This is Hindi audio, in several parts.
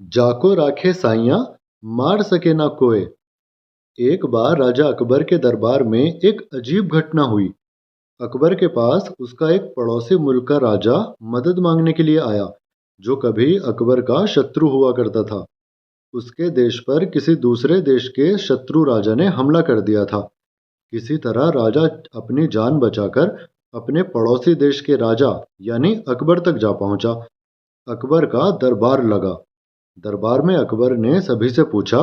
जाको राखे साइयां मार सके ना कोय। एक बार राजा अकबर के दरबार में एक अजीब घटना हुई। अकबर के पास उसका एक पड़ोसी मुल्क का राजा मदद मांगने के लिए आया, जो कभी अकबर का शत्रु हुआ करता था। उसके देश पर किसी दूसरे देश के शत्रु राजा ने हमला कर दिया था। किसी तरह राजा अपनी जान बचाकर अपने पड़ोसी देश के राजा यानी अकबर तक जा पहुंचा। अकबर का दरबार लगा। दरबार में अकबर ने सभी से पूछा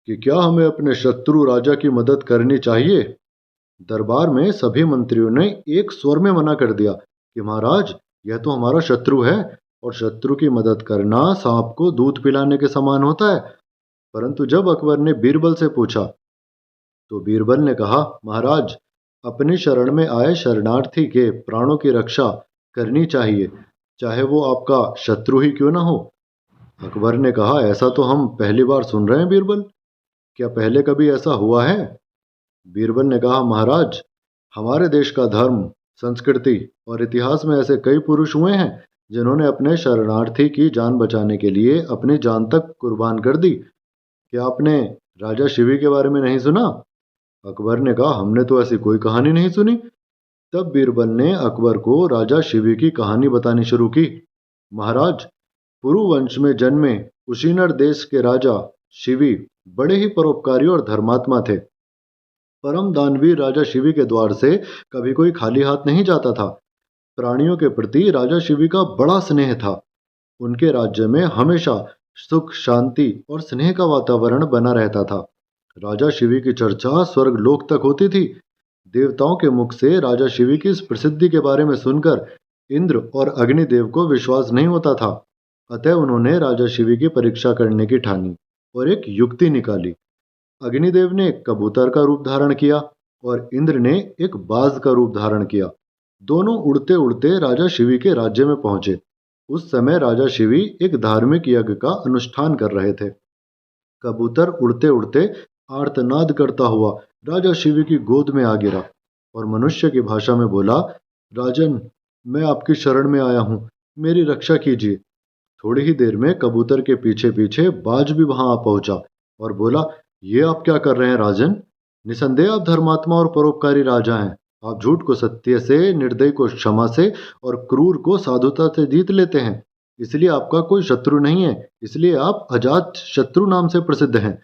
कि क्या हमें अपने शत्रु राजा की मदद करनी चाहिए। दरबार में सभी मंत्रियों ने एक स्वर में मना कर दिया कि महाराज, यह तो हमारा शत्रु है और शत्रु की मदद करना सांप को दूध पिलाने के समान होता है। परंतु जब अकबर ने बीरबल से पूछा तो बीरबल ने कहा, महाराज, अपनी शरण में आए शरणार्थी के प्राणों की रक्षा करनी चाहिए, चाहे वो आपका शत्रु ही क्यों ना हो। अकबर ने कहा, ऐसा तो हम पहली बार सुन रहे हैं बीरबल, क्या पहले कभी ऐसा हुआ है। बीरबल ने कहा, महाराज, हमारे देश का धर्म, संस्कृति और इतिहास में ऐसे कई पुरुष हुए हैं जिन्होंने अपने शरणार्थी की जान बचाने के लिए अपनी जान तक कुर्बान कर दी। क्या आपने राजा शिवी के बारे में नहीं सुना। अकबर ने कहा, हमने तो ऐसी कोई कहानी नहीं सुनी। तब बीरबल ने अकबर को राजा शिवी की कहानी बतानी शुरू की। महाराज, पुरु वंश में जन्मे कुशीनर देश के राजा शिवी बड़े ही परोपकारी और धर्मात्मा थे। परम दानवीर राजा शिवी के द्वार से कभी कोई खाली हाथ नहीं जाता था। प्राणियों के प्रति राजा शिवी का बड़ा स्नेह था। उनके राज्य में हमेशा सुख, शांति और स्नेह का वातावरण बना रहता था। राजा शिवी की चर्चा स्वर्ग लोक तक होती थी। देवताओं के मुख से राजा शिवी की इस प्रसिद्धि के बारे में सुनकर इंद्र और अग्निदेव को विश्वास नहीं होता था। अतः उन्होंने राजा शिवी की परीक्षा करने की ठानी और एक युक्ति निकाली। अग्निदेव ने एक कबूतर का रूप धारण किया और इंद्र ने एक बाज का रूप धारण किया। दोनों उड़ते उड़ते राजा शिवी के राज्य में पहुंचे। उस समय राजा शिवी एक धार्मिक यज्ञ का अनुष्ठान कर रहे थे। कबूतर उड़ते उड़ते आर्तनाद करता हुआ राजा शिवी की गोद में आ गिरा और मनुष्य की भाषा में बोला, राजन, मैं आपकी शरण में आया हूँ, मेरी रक्षा कीजिए। थोड़ी ही देर में कबूतर के पीछे पीछे बाज भी वहां आ पहुंचा और बोला, ये आप क्या कर रहे हैं राजन। निसंदेह आप धर्मात्मा और परोपकारी राजा हैं। आप झूठ को सत्य से, निर्दयी को क्षमा से और क्रूर को साधुता से जीत लेते हैं। इसलिए आपका कोई शत्रु नहीं है, इसलिए आप अजात शत्रु नाम से प्रसिद्ध हैं।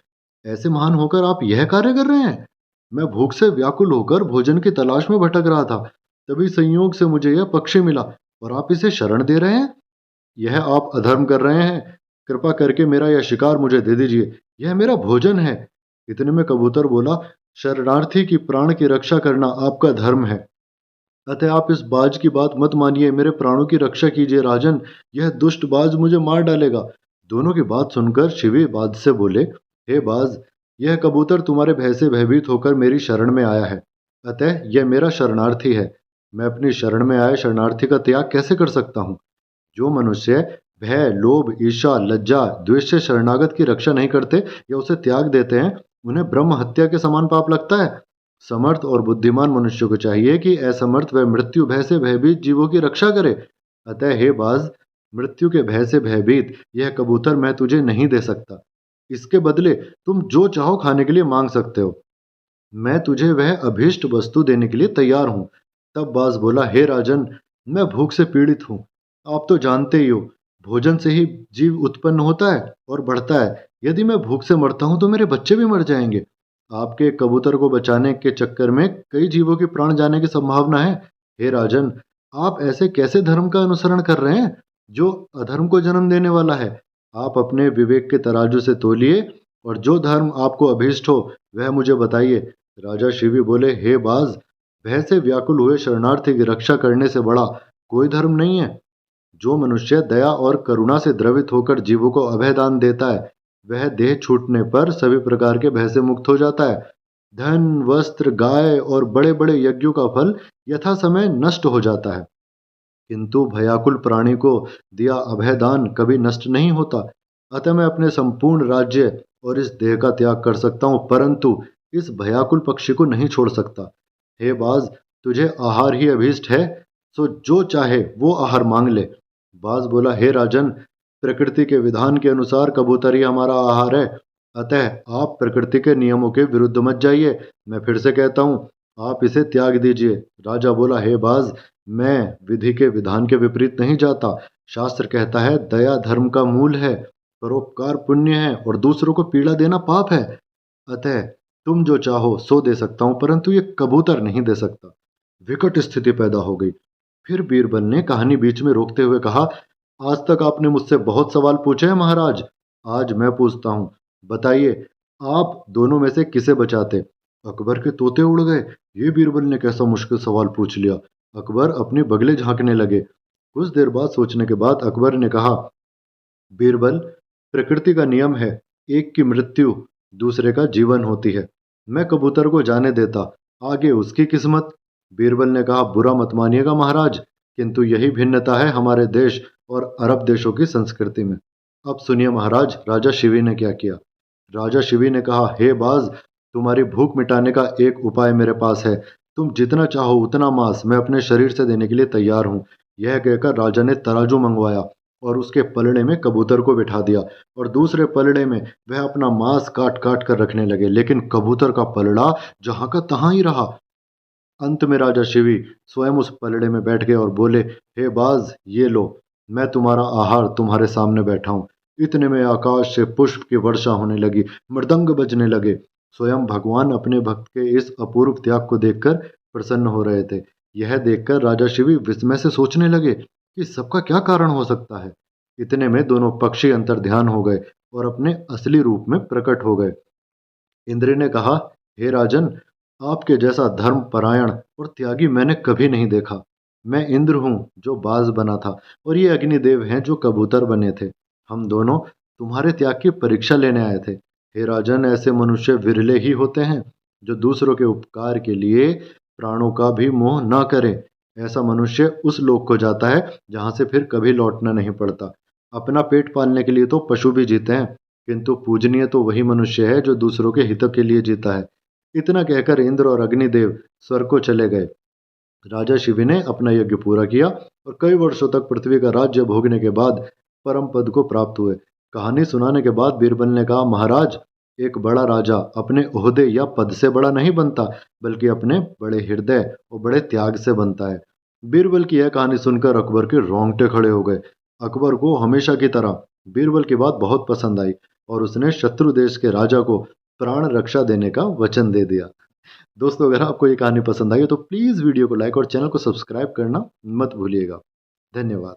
ऐसे महान होकर आप यह कार्य कर रहे हैं। मैं भूख से व्याकुल होकर भोजन की तलाश में भटक रहा था, तभी संयोग से मुझे यह पक्षी मिला और आप इसे शरण दे रहे हैं। यह आप अधर्म कर रहे हैं। कृपा करके मेरा यह शिकार मुझे दे दीजिए, यह मेरा भोजन है। इतने में कबूतर बोला, शरणार्थी की प्राण की रक्षा करना आपका धर्म है, अतः आप इस बाज की बात मत मानिए, मेरे प्राणों की रक्षा कीजिए राजन, यह दुष्ट बाज मुझे मार डालेगा। दोनों की बात सुनकर शिवी बाज से बोले, हे बाज, यह कबूतर तुम्हारे भय से भयभीत होकर मेरी शरण में आया है, अतः यह मेरा शरणार्थी है। मैं अपनी शरण में आए शरणार्थी का त्याग कैसे कर सकता हूँ। जो मनुष्य भय, लोभ, ईर्ष्या, लज्जा, द्वेष से शरणागत की रक्षा नहीं करते या उसे त्याग देते हैं, उन्हें ब्रह्म हत्या के समान पाप लगता है। समर्थ और बुद्धिमान मनुष्य को चाहिए कि असमर्थ व मृत्यु भय से भयभीत जीवों की रक्षा करे। अतः हे बाज, मृत्यु के भय से भयभीत यह कबूतर मैं तुझे नहीं दे सकता। इसके बदले तुम जो चाहो खाने के लिए मांग सकते हो। मैं तुझे वह अभीष्ट वस्तु देने के लिए तैयार हूँ। तब बाज बोला, हे राजन, मैं भूख से पीड़ित हूँ। आप तो जानते ही हो, भोजन से ही जीव उत्पन्न होता है और बढ़ता है। यदि मैं भूख से मरता हूँ तो मेरे बच्चे भी मर जाएंगे। आपके कबूतर को बचाने के चक्कर में कई जीवों के प्राण जाने की संभावना है। हे राजन, आप ऐसे कैसे धर्म का अनुसरण कर रहे हैं जो अधर्म को जन्म देने वाला है। आप अपने विवेक के तराजू से तोलिए और जो धर्म आपको अभीष्ट हो वह मुझे बताइए। राजा शिवी बोले, हे बाज, भय से व्याकुल हुए शरणार्थी की रक्षा करने से बड़ा कोई धर्म नहीं है। जो मनुष्य दया और करुणा से द्रवित होकर जीवों को अभय दान देता है, वह देह छूटने पर सभी प्रकार के भय से मुक्त हो जाता है। धन, वस्त्र, गाय और बड़े बड़े यज्ञों का फल यथा समय नष्ट हो जाता है, किंतु भयाकुल प्राणी को दिया अभय दान कभी नष्ट नहीं होता। अतः मैं अपने संपूर्ण राज्य और इस देह का त्याग कर सकता हूँ, परंतु इस भयाकुल पक्षी को नहीं छोड़ सकता। हे बाज, तुझे आहार ही अभीष्ट है, सो जो चाहे वो आहार मांग ले। बाज बोला, हे राजन, प्रकृति के विधान के अनुसार कबूतर ही हमारा आहार है, अतः आप प्रकृति के नियमों के विरुद्ध मत जाइए। मैं फिर से कहता हूँ, आप इसे त्याग दीजिए। राजा बोला, हे बाज, मैं विधि के विधान के विपरीत नहीं जाता। शास्त्र कहता है दया धर्म का मूल है, परोपकार पुण्य है और दूसरों को पीड़ा देना पाप है। अतः तुम जो चाहो सो दे सकता हूं, परंतु ये कबूतर नहीं दे सकता। विकट स्थिति पैदा हो गई। फिर बीरबल ने कहानी बीच में रोकते हुए कहा, आज तक आपने मुझसे बहुत सवाल पूछे हैं महाराज, आज मैं पूछता हूँ, बताइए आप दोनों में से किसे बचाते। अकबर के तोते उड़ गए। ये बीरबल ने कैसा मुश्किल सवाल पूछ लिया। अकबर अपनी बगले झांकने लगे। कुछ देर बाद सोचने के बाद अकबर ने कहा, बीरबल, प्रकृति का नियम है, एक की मृत्यु दूसरे का जीवन होती है। मैं कबूतर को जाने देता, आगे उसकी किस्मत। बीरबल ने कहा, बुरा मत मानिएगा महाराज, किंतु यही भिन्नता है हमारे देश और अरब देशों की संस्कृति में। अब सुनिए महाराज, राजा शिवी ने क्या किया। राजा शिवी ने कहा, हे बाज, तुम्हारी भूख मिटाने का एक उपाय मेरे पास है। तुम जितना चाहो उतना मांस मैं अपने शरीर से देने के लिए तैयार हूँ। यह कहकर राजा ने तराजू मंगवाया और उसके पलड़े में कबूतर को बिठा दिया और दूसरे पलड़े में वह अपना मांस काट काट कर रखने लगे, लेकिन कबूतर का पलड़ा जहां का तहां ही रहा। अंत में राजा शिवी स्वयं उस पलड़े में बैठ गए और बोले, हे बाज, ये लो, मैं तुम्हारा आहार तुम्हारे सामने बैठा हूँ। इतने में आकाश से पुष्प की वर्षा होने लगी, मृदंग बजने लगे। स्वयं भगवान अपने भक्त के इस अपूर्व त्याग को देखकर प्रसन्न हो रहे थे। यह देखकर राजा शिवी विस्मय से सोचने लगे कि सबका क्या कारण हो सकता है। इतने में दोनों पक्षी अंतर्ध्यान हो गए और अपने असली रूप में प्रकट हो गए। इंद्र ने कहा, हे राजन, आपके जैसा धर्म परायण और त्यागी मैंने कभी नहीं देखा। मैं इंद्र हूँ जो बाज बना था और ये अग्निदेव हैं जो कबूतर बने थे। हम दोनों तुम्हारे त्याग की परीक्षा लेने आए थे। हे राजन, ऐसे मनुष्य विरले ही होते हैं जो दूसरों के उपकार के लिए प्राणों का भी मोह न करे। ऐसा मनुष्य उस लोक को जाता है जहां से फिर कभी लौटना नहीं पड़ता। अपना पेट पालने के लिए तो पशु भी जीते हैं, किंतु पूजनीय तो वही मनुष्य है जो दूसरों के हित के लिए जीता है। इतना कहकर इंद्र और अग्निदेव स्वर्ग को चले गए। राजा शिवी ने अपना यज्ञ पूरा किया और कई वर्षों तक पृथ्वी का राज्य भोगने के बाद परम पद को प्राप्त हुए। कहानी सुनाने के बाद बीरबल ने कहा, महाराज, एक बड़ा राजा अपने ओहदे या पद से बड़ा नहीं बनता, बल्कि अपने बड़े हृदय और बड़े त्याग से बनता है। बीरबल की यह कहानी सुनकर अकबर के रोंगटे खड़े हो गए। अकबर को हमेशा की तरह बीरबल की बात बहुत पसंद आई और उसने शत्रु देश के राजा को प्राण रक्षा देने का वचन दे दिया। दोस्तों, अगर आपको ये कहानी पसंद आई हो तो प्लीज़ वीडियो को लाइक और चैनल को सब्सक्राइब करना मत भूलिएगा। धन्यवाद।